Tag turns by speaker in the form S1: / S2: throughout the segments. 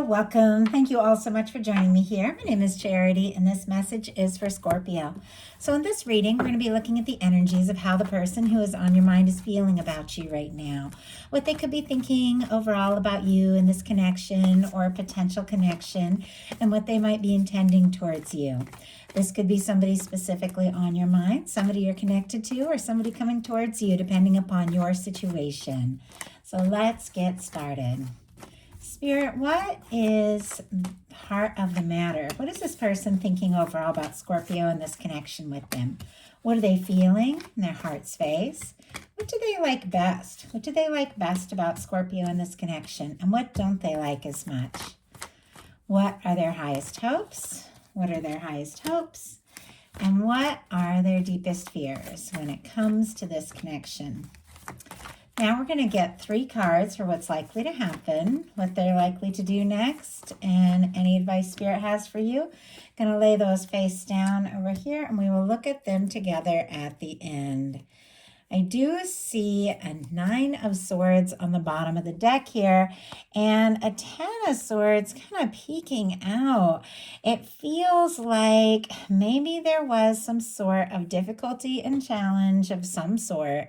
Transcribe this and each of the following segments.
S1: Hello, welcome. Thank you all so much for joining me here. My name is Charity, and this message is for Scorpio. So, in this reading, we're going to be looking at the energies of how the person who is on your mind is feeling about you right now, what they could be thinking overall about you and this connection or potential connection, and what they might be intending towards you. This could be somebody specifically on your mind, somebody you're connected to, or somebody coming towards you, depending upon your situation. So, let's get started. Spirit, what is heart of the matter? What is this person thinking overall about Scorpio and this connection with them? What are they feeling in their heart space? What do they like best? What do they like best about Scorpio and this connection? And what don't they like as much? What are their highest hopes? What are their highest hopes? And what are their deepest fears when it comes to this connection? Now we're going to get 3 cards for what's likely to happen, what they're likely to do next, and any advice Spirit has for you. Going to lay those face down over here, and we will look at them together at the end. I do see a 9 of Swords on the bottom of the deck here, and a 10 of Swords kind of peeking out. It feels like maybe there was some sort of difficulty and challenge of some sort.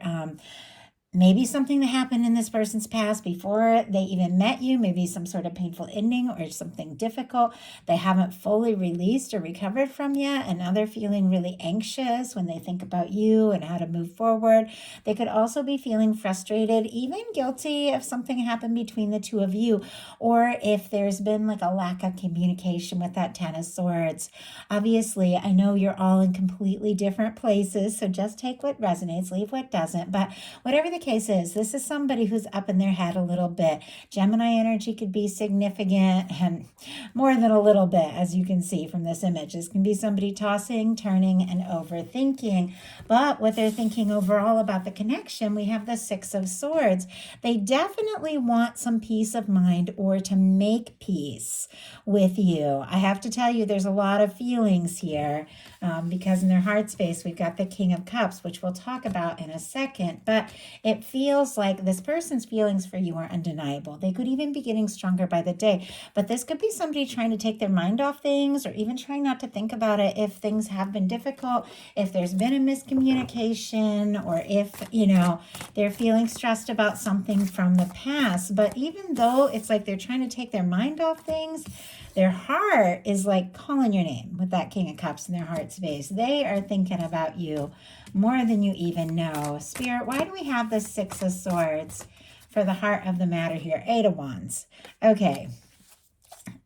S1: Maybe something that happened in this person's past before they even met you, maybe some sort of painful ending or something difficult they haven't fully released or recovered from yet, and now they're feeling really anxious when they think about you and how to move forward. They could also be feeling frustrated, even guilty if something happened between the two of you, or if there's been like a lack of communication with that 10 of Swords. Obviously, I know you're all in completely different places, so just take what resonates, leave what doesn't, but whatever the case is, this is somebody who's up in their head a little bit. Gemini energy could be significant and more than a little bit, as you can see from this image. This can be somebody tossing, turning, and overthinking. But what they're thinking overall about the connection, we have the 6 of Swords. They definitely want some peace of mind or to make peace with you. I have to tell you, there's a lot of feelings here because in their heart space, we've got the King of Cups, which we'll talk about in a second. But it feels like this person's feelings for you are undeniable. They could even be getting stronger by the day, but this could be somebody trying to take their mind off things or even trying not to think about it if things have been difficult, if there's been a miscommunication, or if, they're feeling stressed about something from the past. But even though it's like they're trying to take their mind off things, their heart is like calling your name with that King of Cups in their heart space. They are thinking about you more than you even know. Spirit, why do we have the 6 of Swords for the heart of the matter here? 8 of Wands. Okay.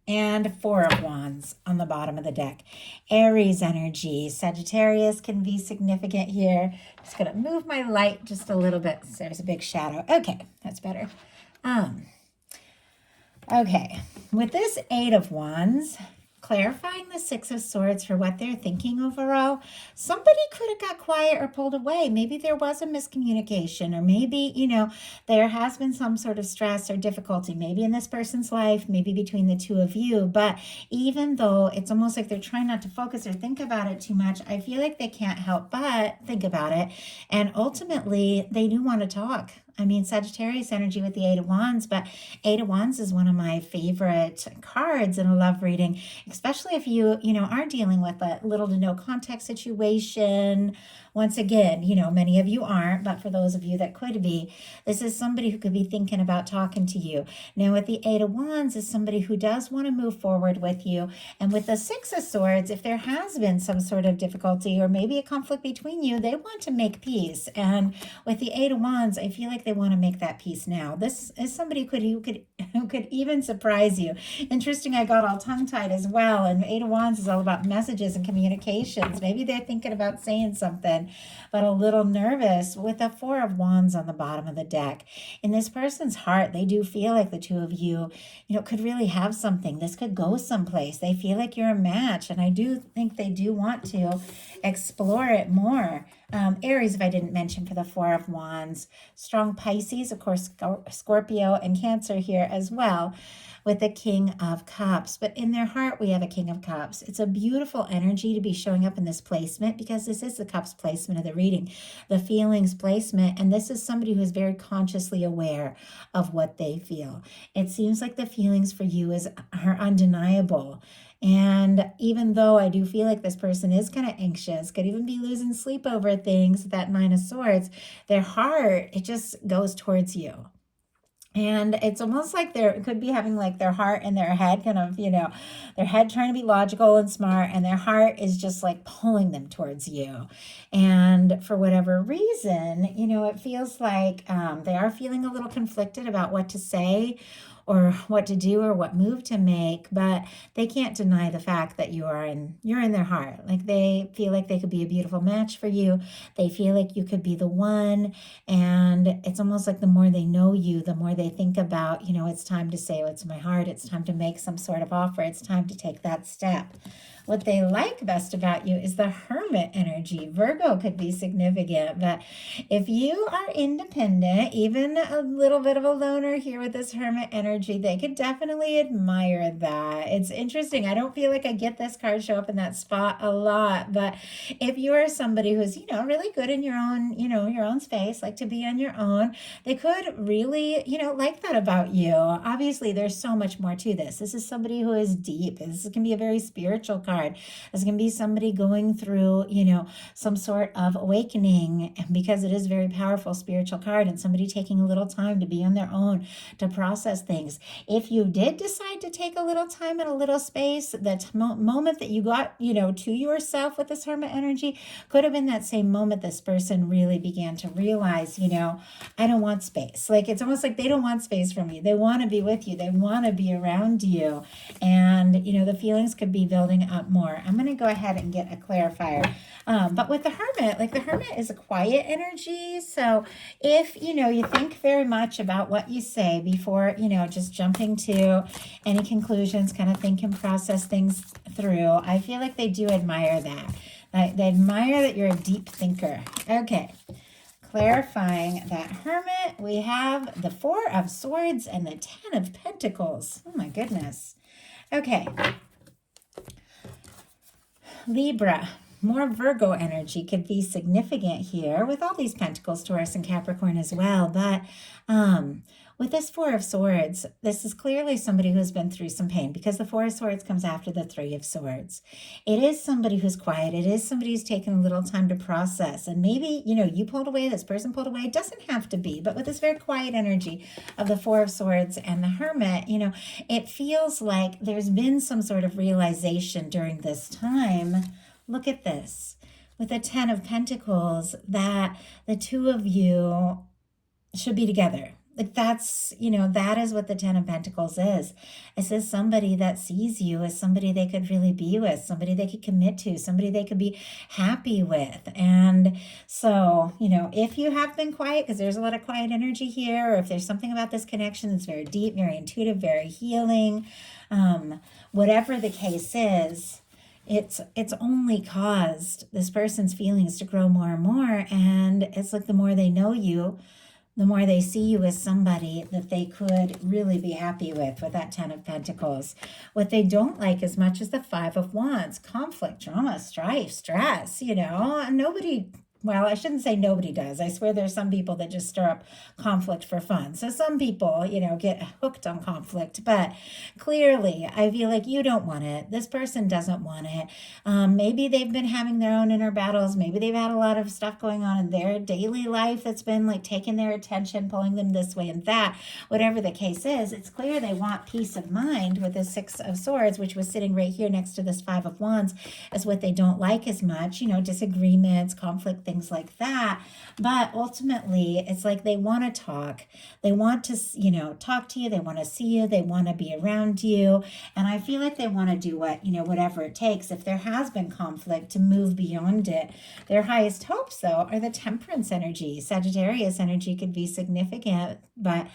S1: And 4 of Wands on the bottom of the deck. Aries energy. Sagittarius can be significant here. Just going to move my light just a little bit. There's a big shadow. Okay, that's better. Okay, with this 8 of Wands, clarifying the 6 of Swords for what they're thinking overall, somebody could have got quiet or pulled away. Maybe there was a miscommunication, or maybe, there has been some sort of stress or difficulty, maybe in this person's life, maybe between the two of you. But even though it's almost like they're trying not to focus or think about it too much, I feel like they can't help but think about it. And ultimately, they do want to talk. I mean, Sagittarius energy with the 8 of Wands, but 8 of Wands is one of my favorite cards in a love reading, especially if you are dealing with a little to no contact situation. Once again, many of you aren't, but for those of you that could be, this is somebody who could be thinking about talking to you. Now, with the 8 of Wands is somebody who does want to move forward with you. And with the 6 of Swords, if there has been some sort of difficulty or maybe a conflict between you, they want to make peace. And with the 8 of Wands, I feel like they want to make that peace now. This is somebody who could even surprise you. Interesting, I got all tongue-tied as well. And 8 of Wands is all about messages and communications. Maybe they're thinking about saying something, but a little nervous with the 4 of Wands on the bottom of the deck. In this person's heart, they do feel like the two of you, could really have something. This could go someplace. They feel like you're a match, and I do think they do want to explore it more. Aries, if I didn't mention, for the 4 of Wands. Strong Pisces, of course, Scorpio and Cancer here as well. with the King of Cups. But in their heart, we have a King of Cups. It's a beautiful energy to be showing up in this placement because this is the Cups placement of the reading, the feelings placement. And this is somebody who is very consciously aware of what they feel. It seems like the feelings for you are undeniable. And even though I do feel like this person is kind of anxious, could even be losing sleep over things, that Nine of Swords, their heart, it just goes towards you. And it's almost like they could be having like their heart and their head kind of, their head trying to be logical and smart, and their heart is just like pulling them towards you. And for whatever reason, it feels like they are feeling a little conflicted about what to say or what to do or what move to make, but they can't deny the fact that you're in their heart. Like they feel like they could be a beautiful match for you. They feel like you could be the one. And it's almost like the more they know you, the more they think about, it's time to say what's in my heart. It's time to make some sort of offer. It's time to take that step. What they like best about you is the Hermit energy. Virgo could be significant, but if you are independent, even a little bit of a loner here with this Hermit energy, they could definitely admire that. It's interesting. I don't feel like I get this card show up in that spot a lot, but if you are somebody who's, really good in your own space, like to be on your own, they could really, like that about you. Obviously, there's so much more to this. This is somebody who is deep. This can be a very spiritual card. This can be somebody going through, some sort of awakening, because it is a very powerful spiritual card, and somebody taking a little time to be on their own to process things. If you did decide to take a little time and a little space, that moment that you got, to yourself with this Hermit energy could have been that same moment this person really began to realize, I don't want space. Like it's almost like they don't want space from you. They want to be with you. They want to be around you. And, the feelings could be building up more. I'm going to go ahead and get a clarifier. But with the Hermit, like the Hermit is a quiet energy. So if, you think very much about what you say before, just jumping to any conclusions, kind of think and process things through, I feel like they do admire that. They admire that you're a deep thinker. Okay. Clarifying that Hermit, we have the Four of Swords and the Ten of Pentacles. Oh my goodness. Okay. Libra, more Virgo energy could be significant here with all these Pentacles, Taurus, and Capricorn as well. But with this Four of Swords, this is clearly somebody who's been through some pain, because the Four of Swords comes after the Three of Swords. It is somebody who's quiet. It is somebody who's taken a little time to process. And maybe, you pulled away, this person pulled away. It doesn't have to be. But with this very quiet energy of the Four of Swords and the Hermit, it feels like there's been some sort of realization during this time. Look at this. With the Ten of Pentacles, that the two of you should be together. Like that's, that is what the Ten of Pentacles is. It says somebody that sees you as somebody they could really be with, somebody they could commit to, somebody they could be happy with. And so, if you have been quiet, because there's a lot of quiet energy here, or if there's something about this connection that's very deep, very intuitive, very healing, whatever the case is, it's only caused this person's feelings to grow more and more. And it's like the more they know you, the more they see you as somebody that they could really be happy with that Ten of Pentacles. What they don't like as much as the Five of Wands, conflict, drama, strife, stress, nobody... Well, I shouldn't say nobody does. I swear there's some people that just stir up conflict for fun. So some people, get hooked on conflict. But clearly, I feel like you don't want it. This person doesn't want it. Maybe they've been having their own inner battles. Maybe they've had a lot of stuff going on in their daily life that's been like taking their attention, pulling them this way and that. Whatever the case is, it's clear they want peace of mind with the Six of Swords, which was sitting right here next to this Five of Wands, as what they don't like as much, disagreements, conflict, things like that. But ultimately, it's like they want to talk. They want to, talk to you. They want to see you. They want to be around you. And I feel like they want to do whatever it takes, if there has been conflict, to move beyond it. Their highest hopes, though, are the Temperance energy. Sagittarius energy could be significant, but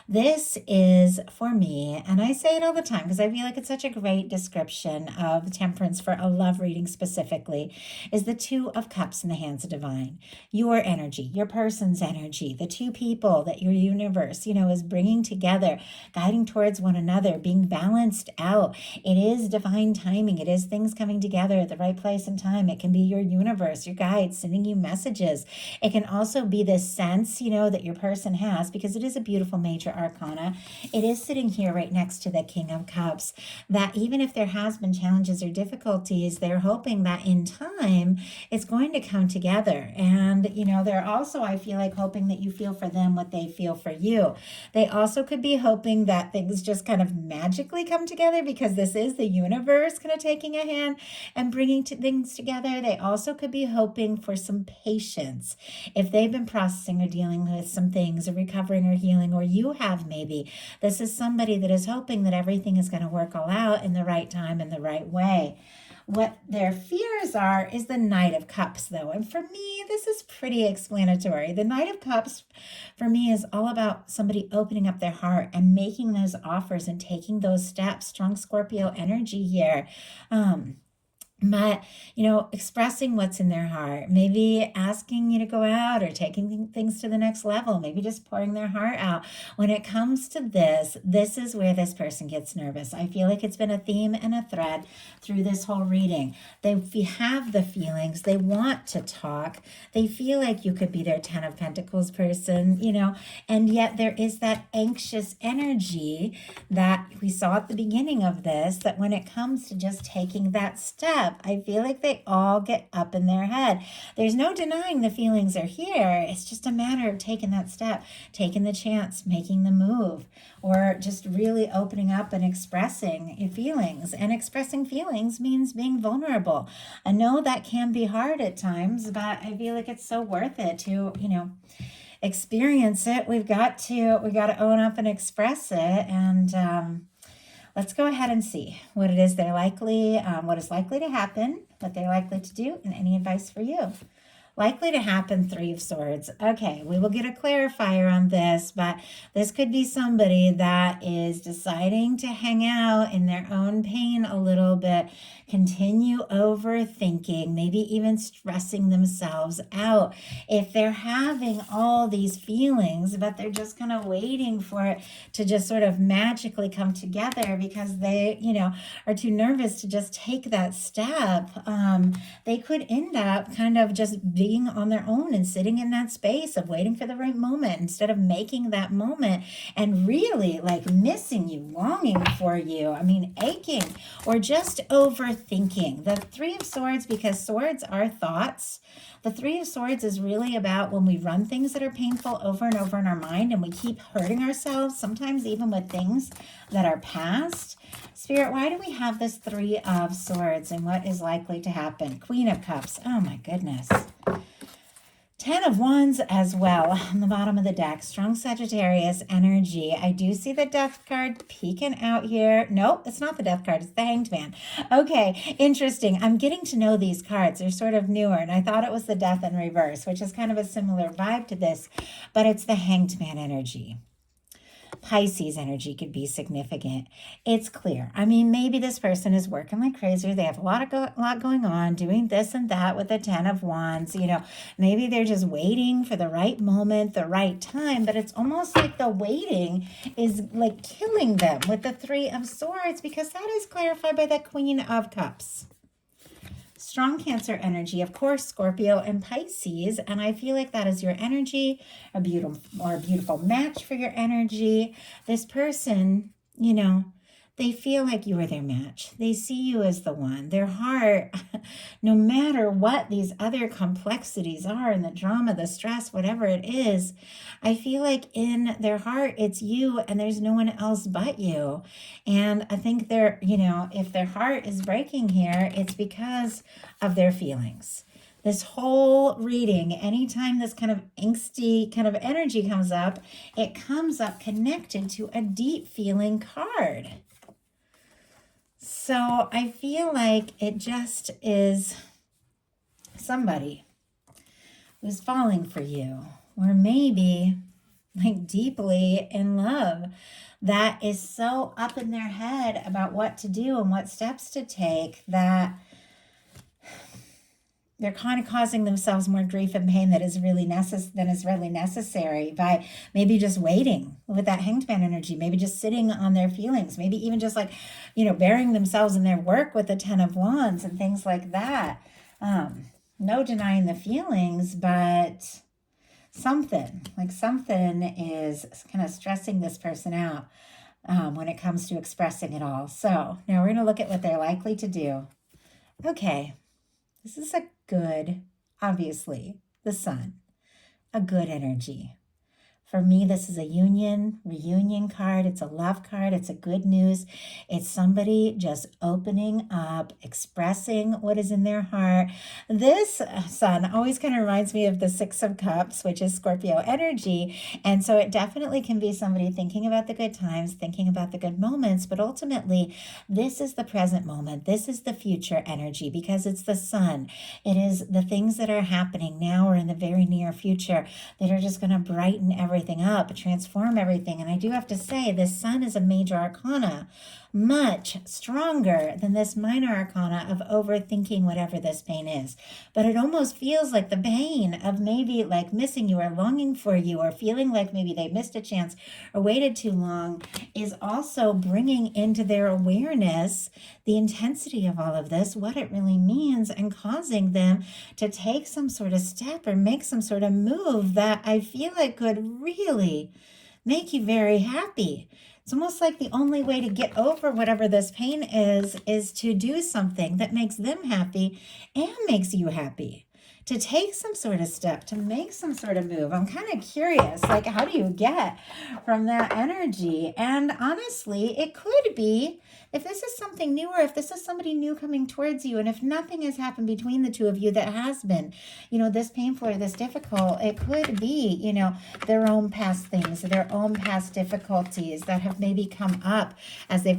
S1: This is for me, and I say it all the time because I feel like it's such a great description of temperance for a love reading specifically, is the Two of Cups in the hands of divine. Your energy, your person's energy, the two people that your universe, is bringing together, guiding towards one another, being balanced out. It is divine timing. It is things coming together at the right place and time. It can be your universe, your guides sending you messages. It can also be this sense, that your person has, because it is a beautiful major arcana. It is sitting here right next to the King of Cups, that even if there has been challenges or difficulties, they're hoping that in time it's going to come together. And, they're also, I feel like, hoping that you feel for them what they feel for you. They also could be hoping that things just kind of magically come together, because this is the universe kind of taking a hand and bringing things together. They also could be hoping for some patience. If they've been processing or dealing with some things or recovering or healing, or you have maybe, this is somebody that is hoping that everything is going to work all out in the right time and the right way. What their fears are is the Knight of Cups, though. And for me, this is pretty explanatory. The Knight of Cups, for me, is all about somebody opening up their heart and making those offers and taking those steps. Strong Scorpio energy here. But, expressing what's in their heart, maybe asking you to go out or taking things to the next level, maybe just pouring their heart out. When it comes to this is where this person gets nervous. I feel like it's been a theme and a thread through this whole reading. They have the feelings, they want to talk, they feel like you could be their 10 of Pentacles person, and yet there is that anxious energy that we saw at the beginning of this, that when it comes to just taking that step, I feel like they all get up in their head. There's no denying the feelings are here. It's just a matter of taking that step, taking the chance, making the move, or just really opening up and expressing your feelings. And expressing feelings means being vulnerable. I know that can be hard at times, but I feel like it's so worth it to, experience it. We got to own up and express it. And, let's go ahead and see what it is what is likely to happen, what they're likely to do, and any advice for you. Likely to happen, Three of Swords. Okay, we will get a clarifier on this, but this could be somebody that is deciding to hang out in their own pain a little bit, continue overthinking, maybe even stressing themselves out. If they're having all these feelings, but they're just kind of waiting for it to just sort of magically come together because they, are too nervous to just take that step, they could end up kind of just being on their own and sitting in that space of waiting for the right moment instead of making that moment and really like missing you, longing for you, aching, or just overthinking. The Three of Swords, because swords are thoughts, the Three of Swords is really about when we run things that are painful over and over in our mind and we keep hurting ourselves, sometimes even with things that are past. Spirit, why do we have this Three of Swords and what is likely to happen? Queen of Cups. Oh my goodness. 10 of Wands as well on the bottom of the deck. Strong Sagittarius energy. I do see the Death card peeking out here. Nope, it's not the Death card. It's the Hanged Man. Okay, interesting. I'm getting to know these cards. They're sort of newer, and I thought it was the Death in reverse, which is kind of a similar vibe to this, but it's the Hanged Man energy. Pisces energy could be significant. It's clear. Maybe this person is working like crazy. They have a lot going on, doing this and that with the 10 of Wands. Maybe they're just waiting for the right moment, the right time, but it's almost like the waiting is like killing them with the Three of Swords, because that is clarified by the Queen of Cups. Strong Cancer energy, of course, Scorpio and Pisces, and I feel like that is your energy, a beautiful match for your energy. This person, they feel like you are their match. They see you as the one. Their heart, no matter what these other complexities are and the drama, the stress, whatever it is, I feel like in their heart, it's you and there's no one else but you. And I think they're, if their heart is breaking here, it's because of their feelings. This whole reading, anytime this kind of angsty kind of energy comes up, it comes up connected to a deep feeling card. So I feel like it just is somebody who's falling for you, or maybe like deeply in love, that is so up in their head about what to do and what steps to take that they're kind of causing themselves more grief and pain than is really necessary by maybe just waiting with that hanged man energy, maybe just sitting on their feelings, maybe even just like, burying themselves in their work with the 10 of Wands and things like that. No denying the feelings, but something is kind of stressing this person out when it comes to expressing it all. So now we're going to look at what they're likely to do. Okay, this is a good, obviously, the Sun, a good energy. For me, this is a reunion card. It's a love card. It's a good news. It's somebody just opening up, expressing what is in their heart. This Sun always kind of reminds me of the Six of Cups, which is Scorpio energy. And so it definitely can be somebody thinking about the good times, thinking about the good moments. But ultimately, this is the present moment. This is the future energy because it's the Sun. It is the things that are happening now or in the very near future that are just going to brighten everything up, transform everything. And I do have to say, this Sun is a major arcana, much stronger than this minor arcana of overthinking whatever this pain is. But it almost feels like the pain of maybe like missing you or longing for you or feeling like maybe they missed a chance or waited too long is also bringing into their awareness the intensity of all of this, what it really means, and causing them to take some sort of step or make some sort of move that I feel like could really make you very happy. It's almost like the only way to get over whatever this pain is to do something that makes them happy and makes you happy. To take some sort of step, to make some sort of move. I'm kind of curious, like, how do you get from that energy? And honestly, it could be if this is something new or if this is somebody new coming towards you, and if nothing has happened between the two of you that has been, this painful or this difficult, it could be, their own past things, their own past difficulties that have maybe come up as they've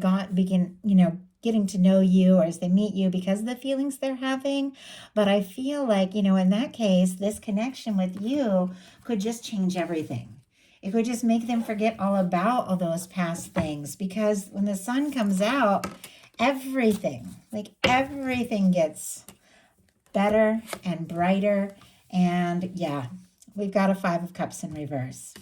S1: getting to know you or as they meet you because of the feelings they're having. But I feel like, in that case, this connection with you could just change everything. It could just make them forget all about all those past things, because when the Sun comes out, everything gets better and brighter. And yeah, we've got a Five of Cups in reverse.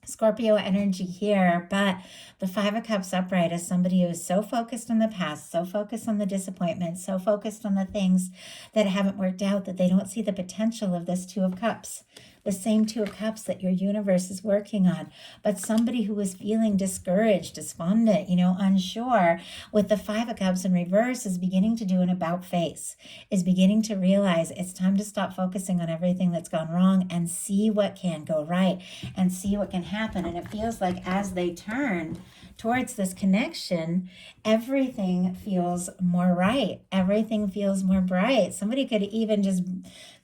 S1: Scorpio energy here, but the Five of Cups upright is somebody who is so focused on the past, so focused on the disappointment, so focused on the things that haven't worked out that they don't see the potential of this Two of Cups. The same Two of Cups that your universe is working on, but somebody who is feeling discouraged, despondent, unsure, with the Five of Cups in reverse is beginning to do an about face, is beginning to realize it's time to stop focusing on everything that's gone wrong and see what can go right and see what can happen. And it feels like as they turn towards this connection, everything feels more right. Everything feels more bright. Somebody could even just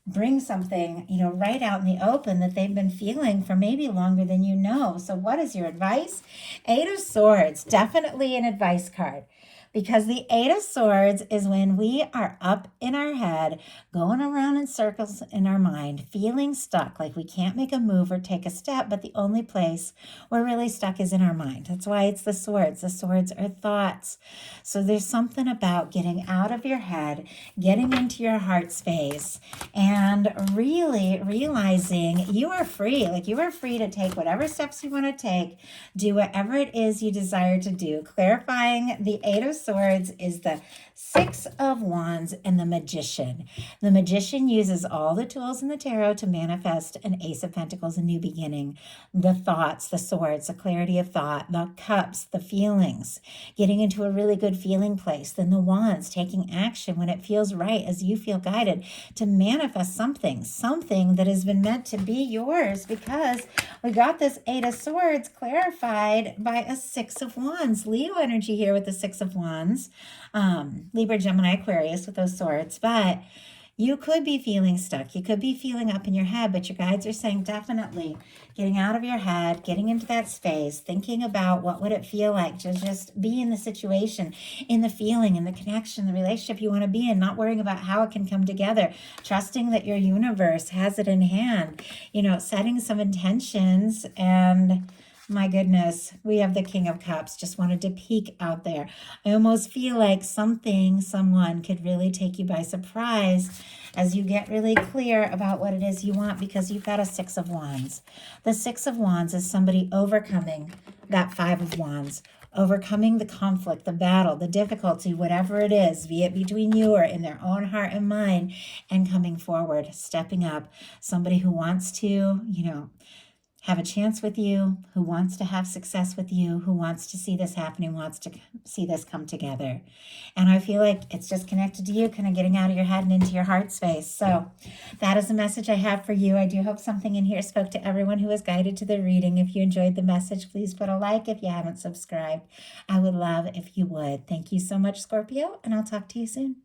S1: bring something, right out in the open that they've been feeling for maybe longer than you know. So what is your advice? Eight of Swords, definitely an advice card. Because the Eight of Swords is when we are up in our head, going around in circles in our mind, feeling stuck, like we can't make a move or take a step, but the only place we're really stuck is in our mind. That's why it's the Swords. The Swords are thoughts. So there's something about getting out of your head, getting into your heart space, and really realizing you are free. Like, you are free to take whatever steps you want to take, do whatever it is you desire to do. Clarifying the Eight of Swords is the Six of Wands and the Magician. The Magician uses all the tools in the tarot to manifest an Ace of Pentacles, a new beginning. The thoughts, the swords, the clarity of thought, the cups, the feelings, getting into a really good feeling place. Then the Wands, taking action when it feels right as you feel guided to manifest something that has been meant to be yours, because we got this Eight of Swords clarified by a Six of Wands. Leo energy here with the Six of Wands. Libra, Gemini, Aquarius with those swords. But You could be feeling stuck. You could be feeling up in your head, but your guides are saying definitely getting out of your head, getting into that space, thinking about what would it feel like to just be in the situation, in the feeling, in the connection, the relationship you want to be in, not worrying about how it can come together, trusting that your universe has it in hand, setting some intentions. And my goodness, we have the King of Cups. Just wanted to peek out there. I almost feel like someone could really take you by surprise as you get really clear about what it is you want, because you've got a Six of Wands. The Six of Wands is somebody overcoming that Five of Wands, overcoming the conflict, the battle, the difficulty, whatever it is, be it between you or in their own heart and mind, and coming forward, stepping up. Somebody who wants to, have a chance with you, who wants to have success with you, who wants to see this happening, wants to see this come together. And I feel like it's just connected to you, kind of getting out of your head and into your heart space. So that is a message I have for you. I do hope something in here spoke to everyone who was guided to the reading. If you enjoyed the message, please put a like. If you haven't subscribed, I would love if you would. Thank you so much, Scorpio, and I'll talk to you soon.